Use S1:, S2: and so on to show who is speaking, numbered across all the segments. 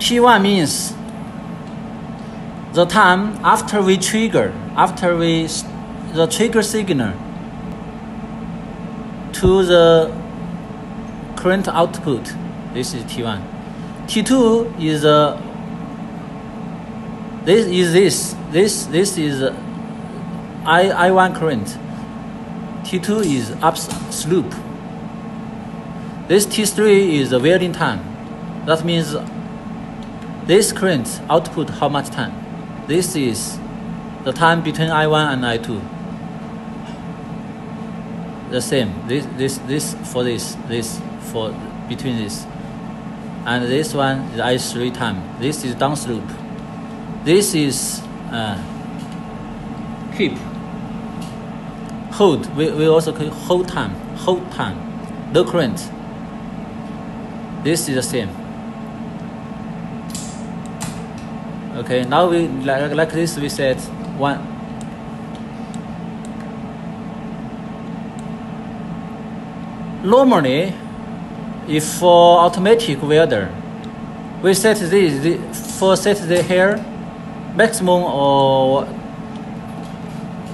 S1: T1 means the time after we trigger, the trigger signal to the current output. This is T1. T2 is this is I1 current. T2 is up slope. This T3 is the wearing time. That means this current output how much time. This is the time between I1 and I2. The same. This for between this. And this one is I3 time. This is downslope. This is keep. Hold. We also call hold time. Hold time. Low current. This is the same. Okay, now we like this we set 1. Normally, if for automatic welder, we set set the here maximum or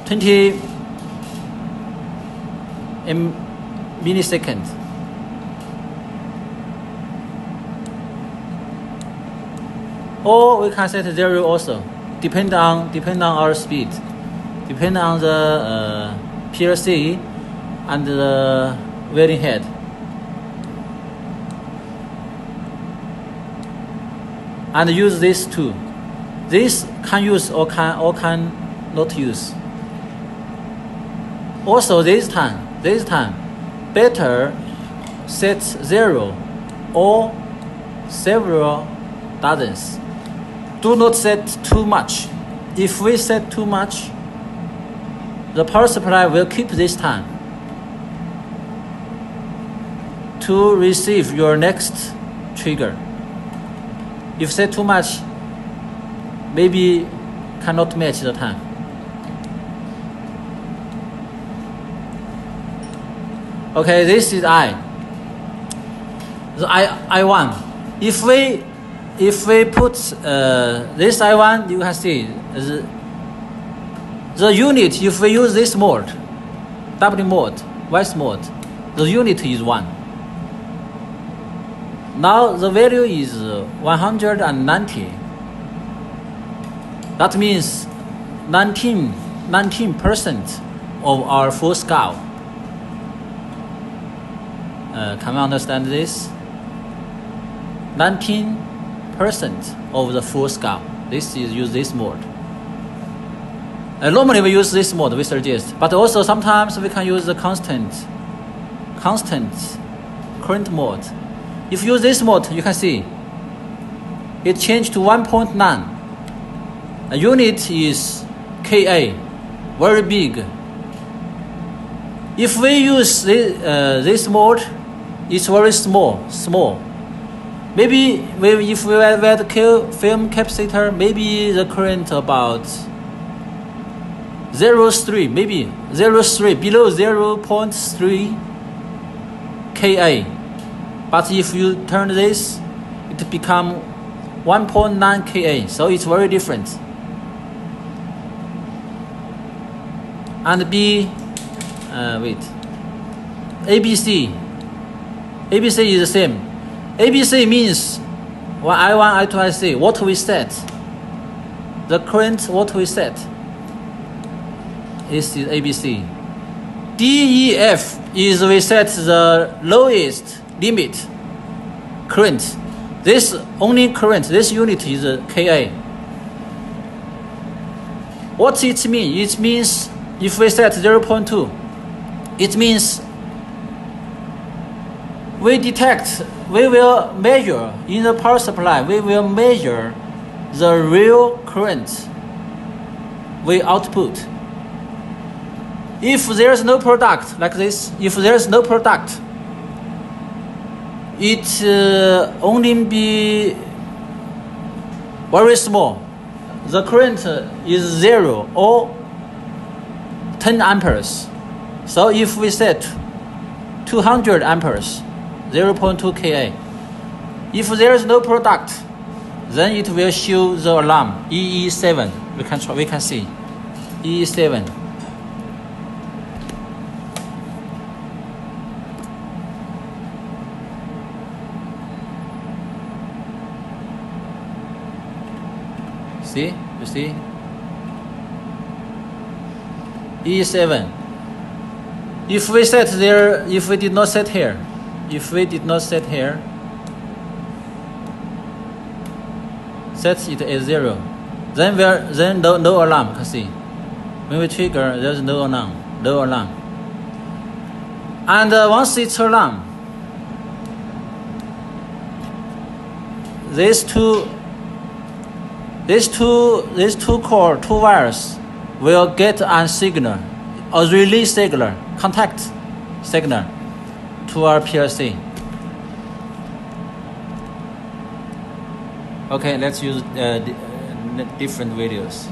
S1: 20 milliseconds. Or we can set 0 also, depend on our speed, depend on the PLC and the welding head. And use this too. This can use or can not use. Also this time better set 0 or several dozens. Do not set too much. If we set too much, the power supply will keep this time to receive your next trigger. If set too much, maybe cannot match the time. Okay, this is I. The I1. If we put this I1, you can see the unit. If we use this mode, W mode, West mode, the unit is 1. Now the value is 190. That means 19% of our full scale. Can we understand this? 19% of the full scale. This is use this mode. Normally we use this mode, we suggest, but also sometimes we can use the constant current mode. If you use this mode, you can see it changed to 1.9. A unit is Ka, very big. If we use this mode, it's very small. Maybe if we weld film capacitor, maybe the current about 0.3, maybe 0.3, below 0.3 Ka. But if you turn this, it become 1.9 Ka. So it's very different. And ABC. ABC is the same. ABC means I1, I2, I3. What we set, the current what we set. This is ABC. DEF is we set the lowest limit current. This only current. This unit is Ka. What it means? It means if we set 0.2, it means we will measure in the power supply, we will measure the real current we output. If there is no product like this, if there is no product, it only be very small. The current is 0 or 10 amperes. So if we set 200 amperes, 0.2 Ka. If there is no product, then it will show the alarm EE7. We can see EE7. See, you see EE7. If we set there, if we did not set here, set it as 0, then no alarm. Can see when we trigger, there's no alarm. And once it's alarm, these two wires will get a signal, a relay signal, contact signal to our PLC. Okay, let's use different videos.